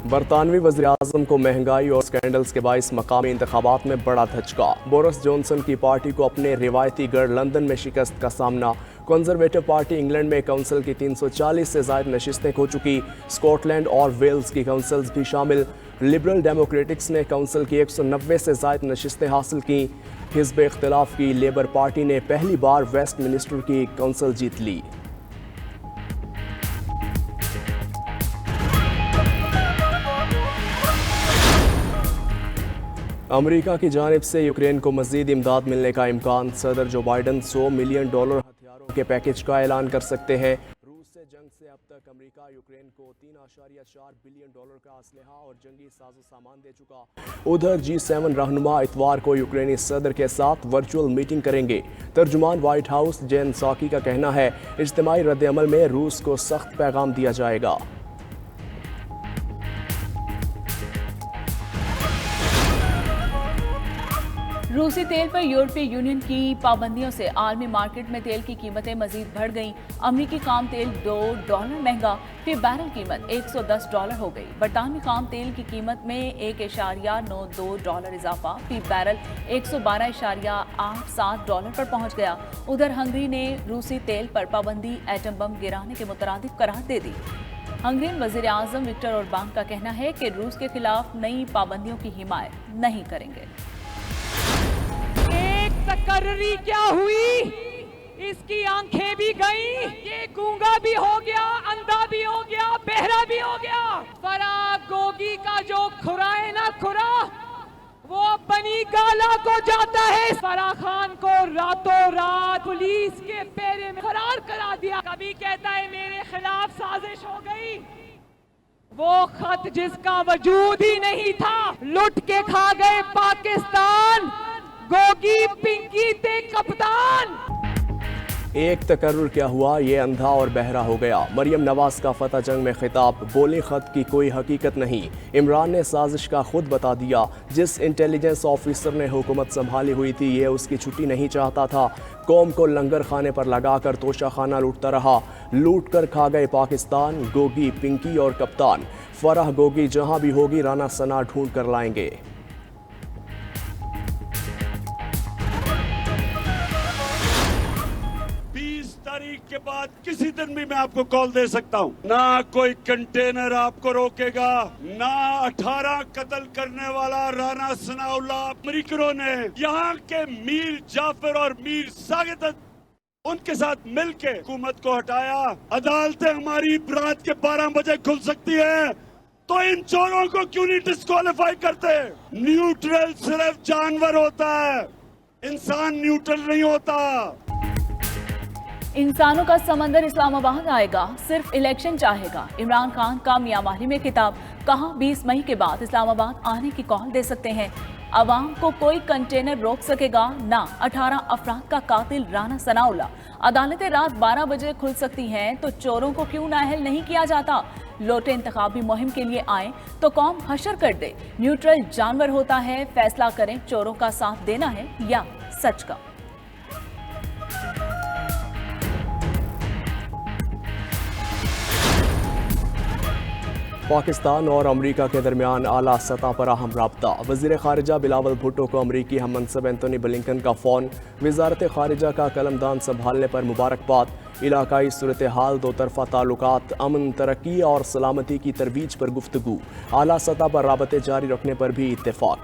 बरतानवी वज़ीर-ए-आज़म को महंगाई और स्कैंडल्स के बाइस मकामी इंतखाबात में बड़ा धचका। बोरिस जॉनसन की पार्टी को अपने रिवायती गढ़ लंदन में शिकस्त का सामना। कंजर्वेटिव पार्टी इंग्लैंड में काउंसिल की 340 से ज़ायद नशिस्तें खो चुकी। स्कॉटलैंड और वेल्स की काउंसिल्स भी शामिल। लिबरल डेमोक्रेटिक्स ने काउंसिल की 190 से ज़ायद नशिस्तें हासिल की। हिज़्ब इख्तिलाफ की लेबर पार्टी ने पहली बार वेस्ट मिनिस्टर की काउंसिल जीत ली। अमेरिका की जानिब से यूक्रेन को मज़ीद इमदाद मिलने का इम्कान। सदर जो बाइडन $100 मिलियन हथियारों के पैकेज का ऐलान कर सकते हैं। रूस से जंग से अब तक अमेरिका यूक्रेन को $3.4 बिलियन का असलहा और जंगी साजो सामान दे चुका। उधर G7 रहनुमा इतवार को यूक्रेनी सदर के साथ वर्चुअल मीटिंग करेंगे। तर्जुमान व्हाइट हाउस जेन साकी का कहना है इज्तिमाई रद्द-ए-अमल में रूस को सख्त पैगाम दिया जाएगा। रूसी तेल पर यूरोपीय यूनियन की पाबंदियों से आलमी मार्केट में तेल की कीमतें मजीद बढ़ गईं। अमरीकी खाम तेल $2 महंगा, फिर बैरल कीमत $110 हो गई। बरतानवी खाम तेल की कीमत में $1.92 इजाफा, फिर बैरल $112.87 पर पहुंच गया। उधर हंगरी ने रूसी तेल पर पाबंदी एटम बम गिराने के मुतरादिफ करार दे दी। हंगरियन वजीर आजम विक्टर ओरबान का कहना है कि रूस के खिलाफ नई पाबंदियों की हिमायत नहीं करेंगे। तकर्री क्या हुई, इसकी आंखें भी गईं, ये गूंगा भी हो गया, अंधा भी हो गया, बहरा भी हो गया। फराह गोगी का जो खुरा है ना खुरा, वो बनी गाला को जाता है। फराह खान को रातों रात पुलिस के पैरे में फरार करा दिया। कभी कहता है मेरे खिलाफ साजिश हो गई, वो खत जिसका वजूद ही नहीं था, लुट के खा गए पाकिस्तान। गोगी पिंकी ते कप्तान। एक तकर्रुर क्या हुआ, ये अंधा और बहरा हो गया। मरियम नवाज का फतह जंग में खिताब, बोली खत की कोई हकीकत नहीं। इमरान ने साजिश का खुद बता दिया। जिस इंटेलिजेंस ऑफिसर ने हुकूमत संभाली हुई थी ये उसकी छुट्टी नहीं चाहता था। कौम को लंगर खाने पर लगाकर तोशा खाना लूटता रहा। लूट कर खा गए पाकिस्तान। गोगी पिंकी और कप्तान। फराह गोगी जहां भी होगी राना सना ढूंढ कर लाएंगे। 20 तारीख के बाद किसी दिन भी मैं आपको कॉल दे सकता हूं। ना कोई कंटेनर आपको रोकेगा, ना 18 कत्ल करने वाला राना सनाउल्लाह अमरीकनों ने यहाँ के मीर जाफर और मीर सागिद उनके साथ मिलके हुकूमत को हटाया। अदालतें हमारी रात के 12 बजे खुल सकती है, तो इन चोरों को क्यों नहीं डिस्क्वालीफाई करते? न्यूट्रल सिर्फ जानवर होता है, इंसान न्यूट्रल नहीं होता। इंसानों का समंदर इस्लामाबाद आएगा, सिर्फ इलेक्शन चाहेगा। इमरान खान का मियां माली में खिताब, कहा 20 मई के बाद इस्लामाबाद आने की कॉल दे सकते हैं। अवाम को कोई कंटेनर रोक सकेगा ना। 18 अफराद का कातिल राना सनाउल्लाह। अदालतें रात 12 बजे खुल सकती हैं, तो चोरों को क्यों नाअहल नहीं किया जाता? लोटे इंतखाबी मुहिम के लिए आए तो कौम हशर कर दे। न्यूट्रल जानवर होता है, फैसला करें चोरों का साथ देना है या सच का। पाकिस्तान और अमरीका के दरमियान आला सतह पर अहम राब्ता। वज़ीर ख़ारिजा बिलावल भुट्टो को अमरीकी हम मनसब एंथोनी ब्लिंकन का फ़ोन। वज़ारत ख़ारिजा का कलमदान संभालने पर मुबारकबाद। इलाकाई सूरत हाल, दो तरफ़ा ताल्लुकात, अमन, तरक्की और सलामती की तरवीज पर गुफ्तगू। आला सतह पर राबते जारी रखने पर भी इत्तेफाक।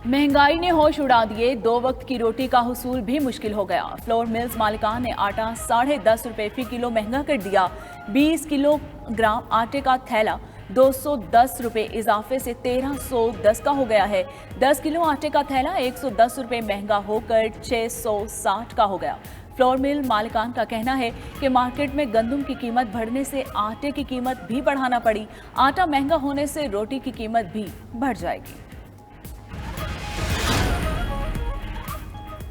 महंगाई ने होश उड़ा दिए, 2 वक्त की रोटी का हुसूल भी मुश्किल हो गया। फ्लोर मिल्स मालिकान ने आटा ₹10.5 फी किलो महंगा कर दिया। 20 किलोग्राम आटे का थैला ₹210 इजाफे से ₹1310 का हो गया है। 10 किलो आटे का थैला ₹110 महंगा होकर ₹660 का हो गया। फ्लोर मिल मालिकान का कहना है कि मार्केट में गंदम की कीमत बढ़ने से आटे की कीमत भी बढ़ाना पड़ी। आटा महंगा होने से रोटी की कीमत भी बढ़ जाएगी।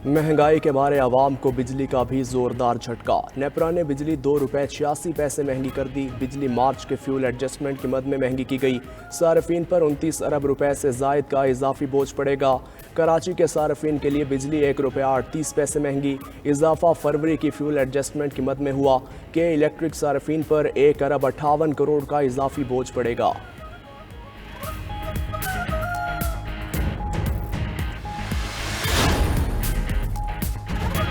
महंगाई के बारे आवाम को बिजली का भी जोरदार झटका। नेपरा ने बिजली ₹2.86 महंगी कर दी। बिजली मार्च के फ्यूल एडजस्टमेंट की मद में महंगी की गई। सार्फिन पर 29 अरब रुपए से जायद का इजाफी बोझ पड़ेगा। कराची के सार्फिन के लिए बिजली ₹1.38 महंगी। इजाफा फरवरी की फ्यूल एडजस्टमेंट की मद में हुआ। के इलेक्ट्रिक सार्फिन पर 1 अरब 58 करोड़ का इजाफी बोझ पड़ेगा।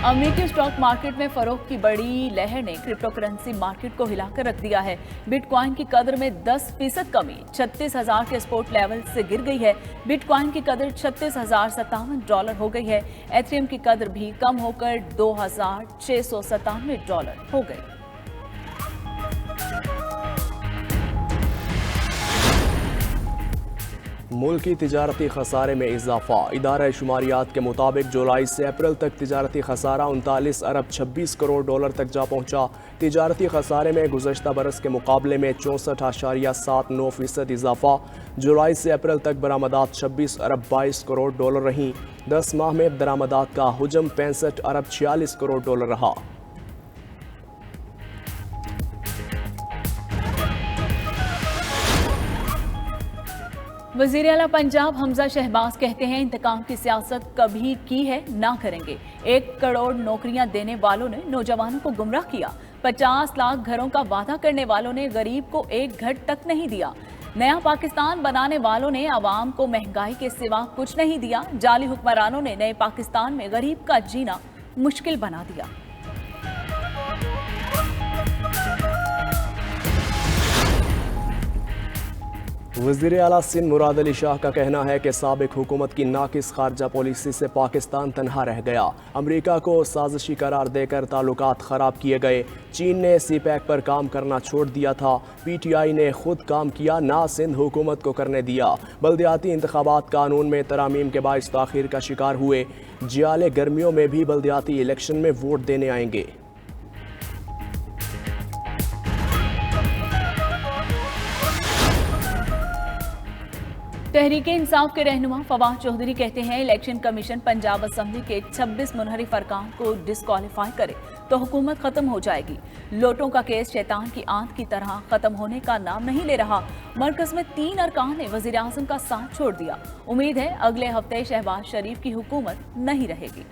अमेरिकी स्टॉक मार्केट में फरोख्त की बड़ी लहर ने क्रिप्टो करेंसी मार्केट को हिलाकर रख दिया है। बिटकॉइन की कदर में 10% कमी 36,000 के सपोर्ट लेवल से गिर गई है। बिटकॉइन की कदर $36,057 हो गई है। एथेरियम की कदर भी कम होकर $2,697 हो गई। मुल्की तिजारती खसारे में इजाफा। इदारा शुमारियात के मुताबिक जुलाई से अप्रैल तक तिजारती खसारा 39 अरब 26 करोड़ डॉलर तक जा पहुंचा। तिजारती खसारे में गुज़श्ता बरस के मुकाबले में 64.79% इजाफा। जुलाई से अप्रैल तक बरामदात 26 अरब 22 करोड़ डॉलर रहीं। 10 माह में दरामदात का हुजम 65 अरब 46 करोड़ डॉलर रहा। वज़ीर आला पंजाब हमजा शहबाज कहते हैं, इंतकाम की सियासत कभी की है ना करेंगे। 1 करोड़ नौकरियां देने वालों ने नौजवानों को गुमराह किया। 50 लाख घरों का वादा करने वालों ने गरीब को एक घर तक नहीं दिया। नया पाकिस्तान बनाने वालों ने आवाम को महंगाई के सिवा कुछ नहीं दिया। जाली हुक्मरानों ने नए पाकिस्तान में गरीब का जीना मुश्किल बना दिया। वज़ीर आला सिंध मुराद अली शाह का कहना है कि साबिक हुकूमत की नाकिस खारजा पॉलिसी से पाकिस्तान तनहा रह गया। अमरीका को साजिशी करार देकर ताल्लुकात ख़राब किए गए। चीन ने CPEC पर काम करना छोड़ दिया था। PTI ने खुद काम किया, ना सिंध हुकूमत को करने दिया। बल्दियाती इंतखाबात कानून में तरामीम के बाइस ताख़ीर का शिकार हुए। जियाले गर्मियों में भी बल्दियाती इलेक्शन में वोट देने आएंगे। तहरीक इंसाफ के रहनुमा फवाद चौधरी कहते हैं, इलेक्शन कमीशन पंजाब असम्बली के 26 मुनहरिफ अरकान को डिस्क्वालीफाई करे तो हुकूमत खत्म हो जाएगी। लोटों का केस शैतान की आंत की तरह खत्म होने का नाम नहीं ले रहा। मरकज में 3 अरकान ने वजीर आजम का साथ छोड़ दिया। उम्मीद है अगले हफ्ते शहबाज शरीफ की हुकूमत नहीं रहेगी।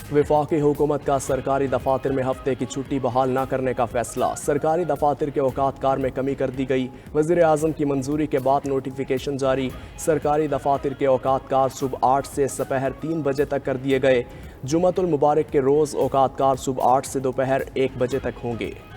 वफाकी हुकूमत का सरकारी दफातर में हफ्ते की छुट्टी बहाल न करने का फैसला। सरकारी दफातर के औकात कार में कमी कर दी गई। वज़ीर आज़म की मंजूरी के बाद नोटिफिकेशन जारी। सरकारी दफातर के औकात कार सुबह 8 से दोपहर 3 बजे तक कर दिए गए। जुम्मतुल मुबारक के रोज़ औकात कार सुबह 8 से दोपहर 1 बजे तक होंगे।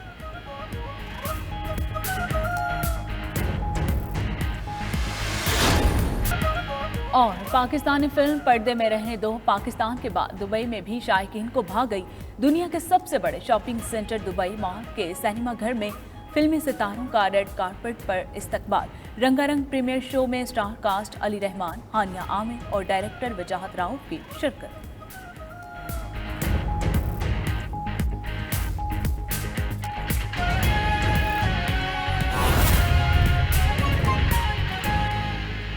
और पाकिस्तानी फिल्म पर्दे में रहने दो पाकिस्तान के बाद दुबई में भी शायकीन को भा गई। दुनिया के सबसे बड़े शॉपिंग सेंटर दुबई मॉल के सिनेमा घर में फिल्मी सितारों का रेड कारपेट पर इस्तकबाल। रंगारंग प्रीमियर शो में स्टार कास्ट अली रहमान, हानिया आमिर और डायरेक्टर वजाहत राउफ की शिरकत।